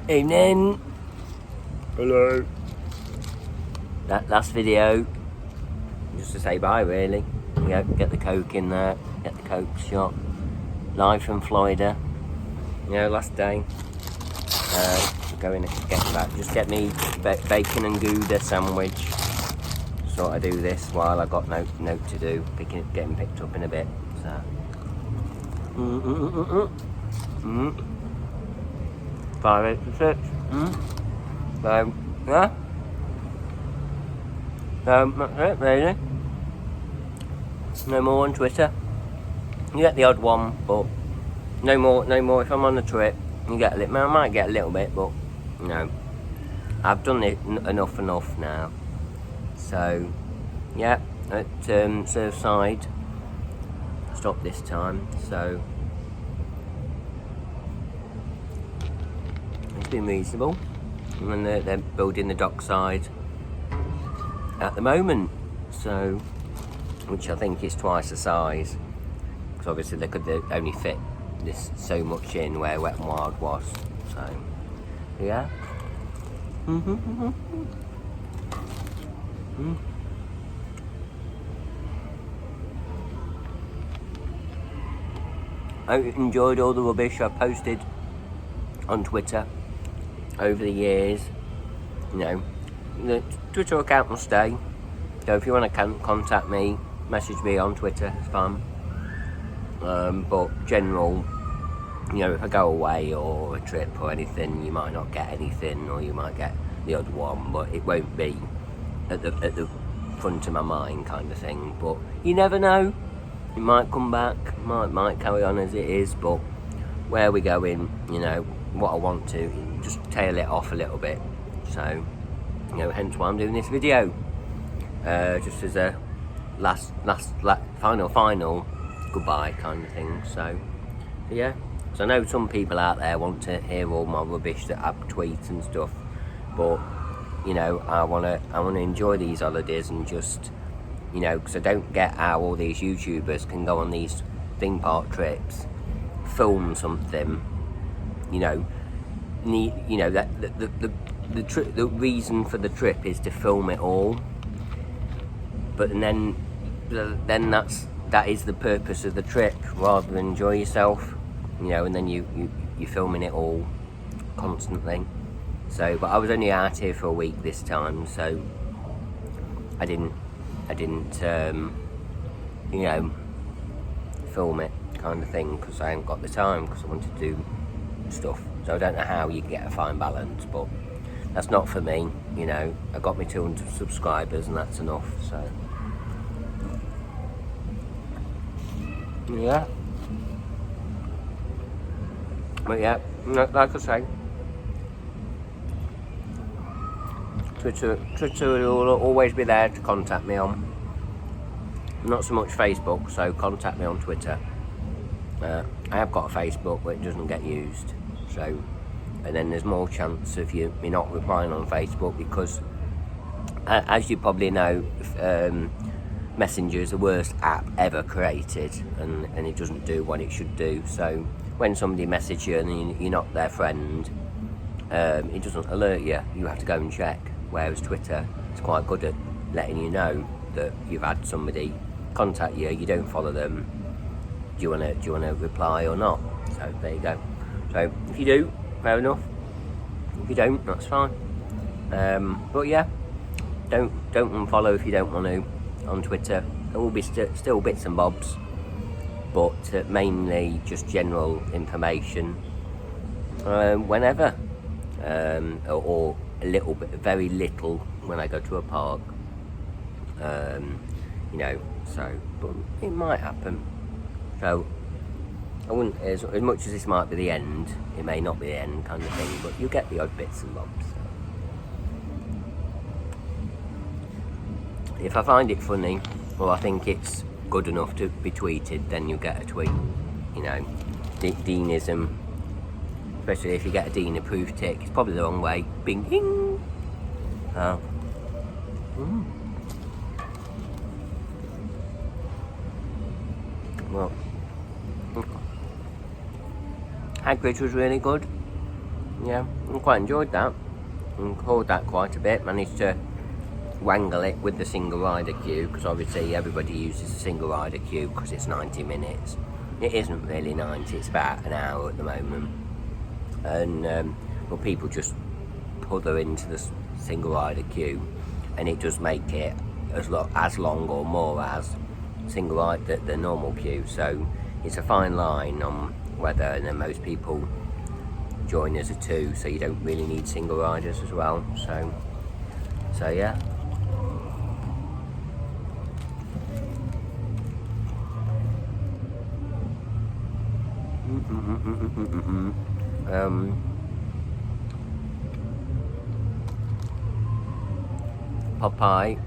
Evening. Hello. That last video, just to say bye really. Yeah, get the Coke in there, get the Coke shot. Live from Florida. Last day. Going to get that. Just get me bacon and Gouda sandwich. Sort of do this while I got note to do. Getting picked up in a bit. So. Five, 8, 6. So, yeah. That's it really. No more on Twitter. You get the odd one, but no more if I'm on a trip. You get I might get a little bit, but no. I've done it enough now. So, yeah, at Surfside. Stop this time, so it's been reasonable. And they're building the dockside at the moment, so which I think is twice the size, because obviously they could only fit this so much in where Wet and Wild was. So yeah. I enjoyed all the rubbish I posted on Twitter over the years. The Twitter account will stay. So if you want to contact me, message me on Twitter, it's fine. But general, if I go away or a trip or anything, you might not get anything, or you might get the odd one, but it won't be at the front of my mind kind of thing. But you never know. It might come back, might carry on as it is, but where we're going, what I want to, just tail it off a little bit. So, hence why I'm doing this video. Just as a last final goodbye kind of thing. So yeah. So I know some people out there want to hear all my rubbish that I tweet and stuff, but I wanna enjoy these holidays and just because I don't get how all these YouTubers can go on these theme park trips, film something, the reason for the trip is to film it all, but then that is the purpose of the trip, rather than enjoy yourself, and then you're filming it all constantly. So, but I was only out here for a week this time, so I didn't film it kind of thing, because I ain't got the time, because I wanted to do stuff. So I don't know how you get a fine balance, but that's not for me. I got me 200 subscribers and that's enough. So yeah, but yeah, like I say, Twitter will always be there to contact me on. Not so much Facebook, so contact me on Twitter. I have got a Facebook, but it doesn't get used. So, and then there's more chance of me not replying on Facebook, because, as you probably know, Messenger is the worst app ever created, and it doesn't do what it should do. So when somebody messages you and you're not their friend, it doesn't alert you. You have to go and check. Whereas Twitter is quite good at letting you know that you've had somebody contact you. You don't follow them. Do you wanna reply or not? So there you go. So if you do, fair enough. If you don't, that's fine. But yeah, don't unfollow if you don't want to on Twitter. There will be still bits and bobs, but mainly just general information. Whenever, or a little bit, very little when I go to a park. So, but it might happen. So I wouldn't, as much as this might be the end, it may not be the end kind of thing, but you get the odd bits and bobs. So. If I find it funny, or I think it's good enough to be tweeted, then you'll get a tweet. Deanism, especially if you get a Dean approved tick, it's probably the wrong way. Bing, ding. Well, Hagrid's was really good. yeah, I quite enjoyed that. Enjoyed that quite a bit. Managed to wangle it with the single rider queue, because obviously everybody uses the single rider queue because it's 90 minutes. It isn't really 90, it's about an hour at the moment. And well, people just pull into the single rider queue, and it does make it as long or more as single rider the normal queue. So it's a fine line on whether, and then most people join as a two, so you don't really need single riders as well. So yeah. Popeye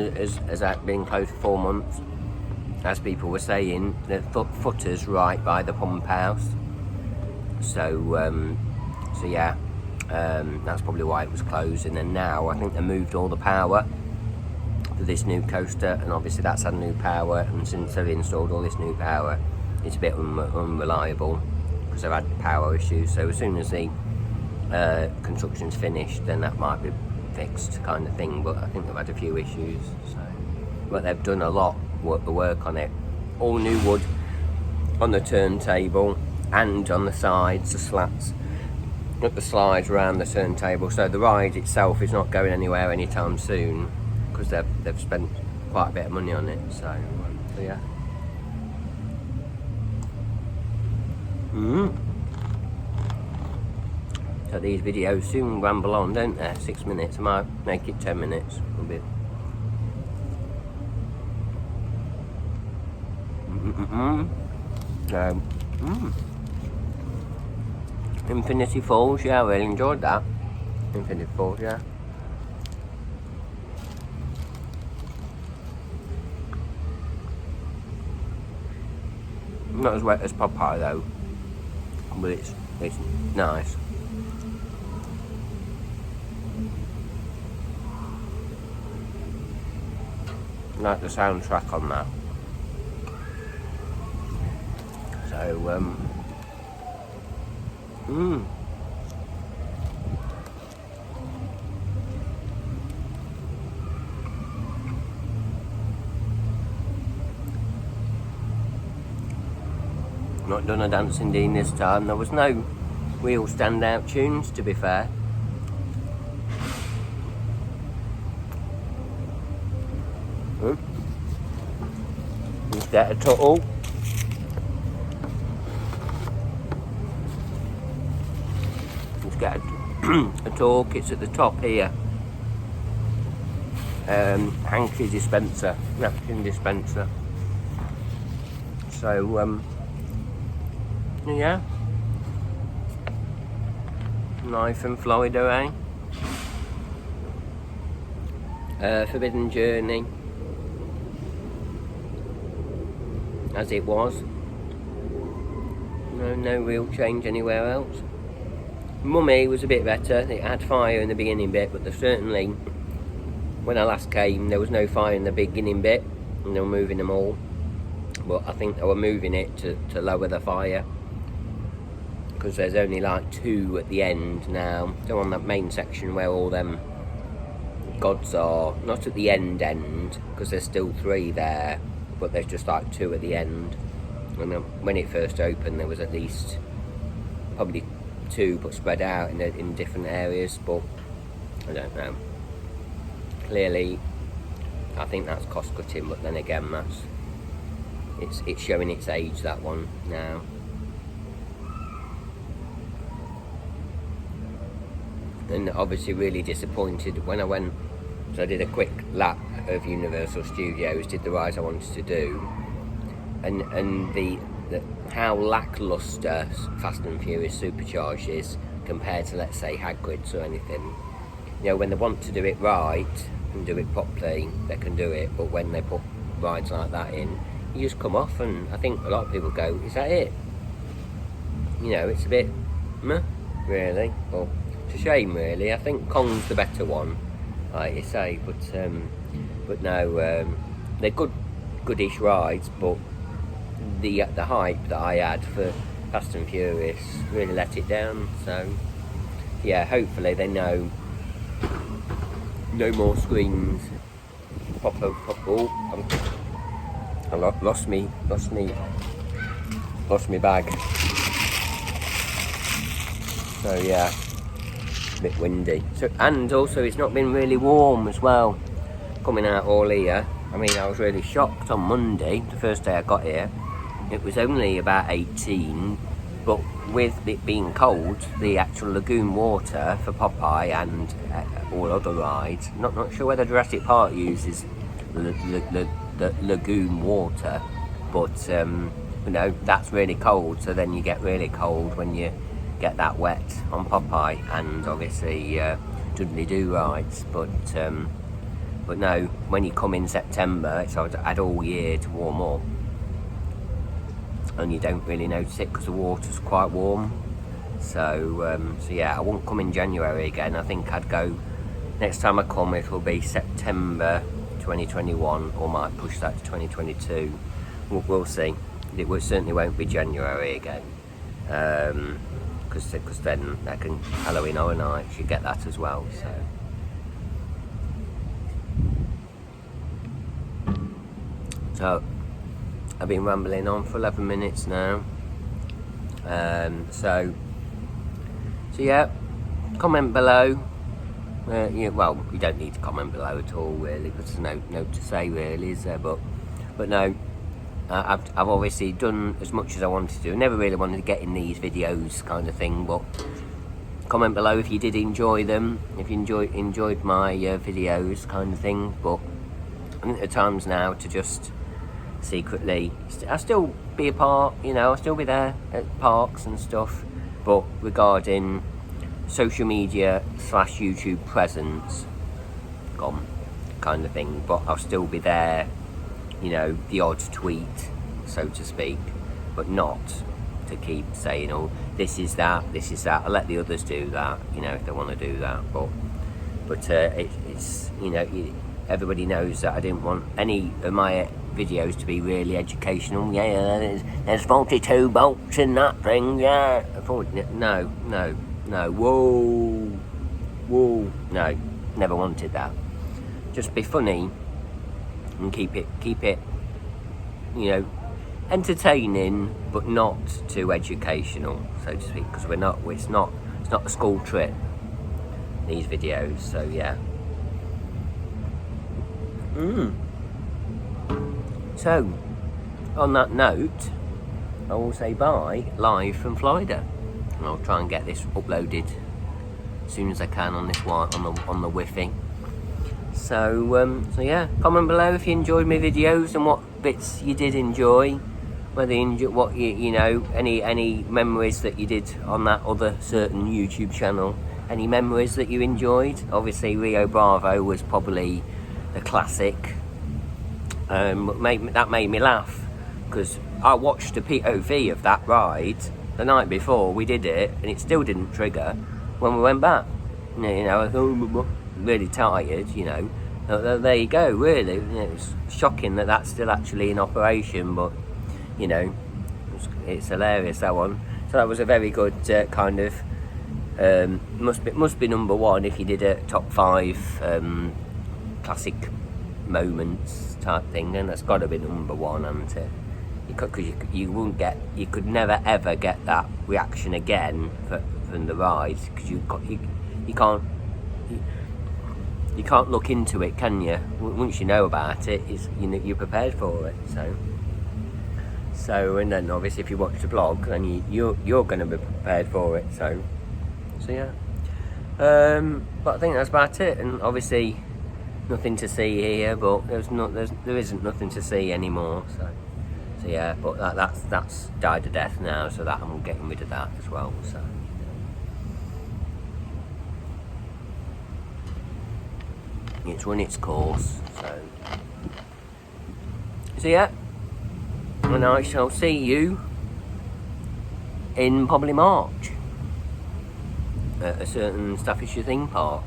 has been closed for 4 months. As people were saying, the footer's right by the pump house. So yeah, that's probably why it was closed. And then now I think they moved all the power for this new coaster, and obviously that's had new power, and since they've installed all this new power, it's a bit unreliable because they've had power issues. So as soon as the construction's finished, then that might be fixed, kind of thing. But I think they've had a few issues. So, but they've done a lot of work on it. All new wood on the turntable and on the sides, the slats at the slides around the turntable. So the ride itself is not going anywhere anytime soon because they've spent quite a bit of money on it. So yeah. So these videos soon ramble on, don't they? 6 minutes. I might make it 10 minutes. A bit. Infinity Falls, yeah, I really enjoyed that. Infinity Falls, yeah. Not as wet as Popeye though, but it's nice. I like the soundtrack on that. So not done a Dancing Dean this time. There was no real standout tunes, to be fair. Let's get a Tuttle. Let's get a talk. It's at the top here. Hanky dispenser, napkin dispenser. So yeah, Knife and Florida, Forbidden Journey, as it was. No real change anywhere else. Mummy was a bit better. It had fire in the beginning bit, but certainly, when I last came, there was no fire in the beginning bit, and they were moving them all. But I think they were moving it to lower the fire, because there's only like 2 at the end now. So on that main section where all them gods are, not at the end, because there's still 3 there, but there's just like 2 at the end. And when it first opened, there was at least probably 2, but spread out in different areas. But I don't know. Clearly, I think that's cost cutting, but then again, it's showing its age, that one now. And obviously really disappointed when I went. So I did a quick lap of Universal Studios, did the rides I wanted to do, and the how lackluster Fast and Furious Supercharged is compared to, let's say, Hagrid's or anything. You know, when they want to do it right and do it properly, they can do it, but when they put rides like that in, you just come off, and I think a lot of people go, is that it? You know, it's a bit meh, really. Well, it's a shame, really. I think Kong's the better one, like you say, but no, they're goodish rides, but the hype that I had for Fast and Furious really let it down. So yeah, hopefully they know no more screens. I lost me bag. So yeah, a bit windy. So, and also it's not been really warm as well. Coming out all here, I mean, I was really shocked on Monday, the first day I got here. It was only about 18, but with it being cold, the actual lagoon water for Popeye and all other rides, not sure whether Jurassic Park uses the lagoon water, but you know, that's really cold, so then you get really cold when you get that wet on Popeye and obviously Dudley Do rides, but no, when you come in September, it's had all year to warm up, and you don't really notice it because the water's quite warm. So yeah, I won't come in January again. I think I'd go, next time I come it will be September 2021, or might push that to 2022. We'll see. It certainly won't be January again, because then I can Halloween Horror Nights, you get that as well. So I've been rambling on for 11 minutes now. So yeah, comment below. Well, you don't need to comment below at all, really, because there's no to say, really, is there? But no, I've obviously done as much as I wanted to. I never really wanted to get in these videos, kind of thing. But comment below if you did enjoy them, if you enjoyed my videos, kind of thing. But I think the time's now to just secretly, I'll still be a part, you know, I'll still be there at parks and stuff, but regarding social media / YouTube presence, gone, kind of thing. But I'll still be there, you know, the odd tweet, so to speak, but not to keep saying, oh, this is that. I'll let the others do that, you know, if they want to do that. But it's, you know, everybody knows that I didn't want any of my videos to be really educational. Yeah, there's 42 bolts in that thing. Yeah, no, whoa, no, never wanted that. Just be funny and keep it, you know, entertaining, but not too educational, so to speak, because it's not a school trip, these videos. So yeah. So, on that note, I will say bye, live from Florida, and I'll try and get this uploaded as soon as I can on this one, on the Wi-Fi. So yeah, comment below if you enjoyed my videos and what bits you did enjoy, whether you enjoy, what you know, any memories that you did on that other certain YouTube channel, any memories that you enjoyed. Obviously, Rio Bravo was probably the classic. That made me laugh, because I watched a POV of that ride the night before we did it, and it still didn't trigger when we went back. You know, I was really tired, you know. There you go, really. You know, it's shocking that that's still actually in operation, but, you know, it's hilarious, that one. So that was a very good kind of, must be number one if you did a top 5 classic moments type thing, then that's got to be number one, hasn't it? Because you could never ever get that reaction again from the ride, because you can't look into it, can you? Once you know about it, you're prepared for it. So and then obviously if you watch the vlog, then you're going to be prepared for it. So yeah. But I think that's about it, and obviously nothing to see here, but there isn't nothing to see anymore. So yeah, but that's died to death now, so that I'm getting rid of that as well. So it's run its course. So yeah, and I shall see you in probably March at a certain Staffordshire theme park.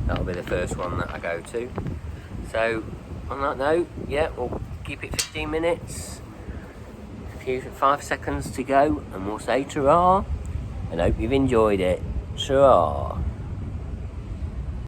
That'll be the first one that I go to. So, on that note, yeah, we'll keep it 15 minutes. 5 seconds to go, and we'll say ta-ra, and hope you've enjoyed it. Sure.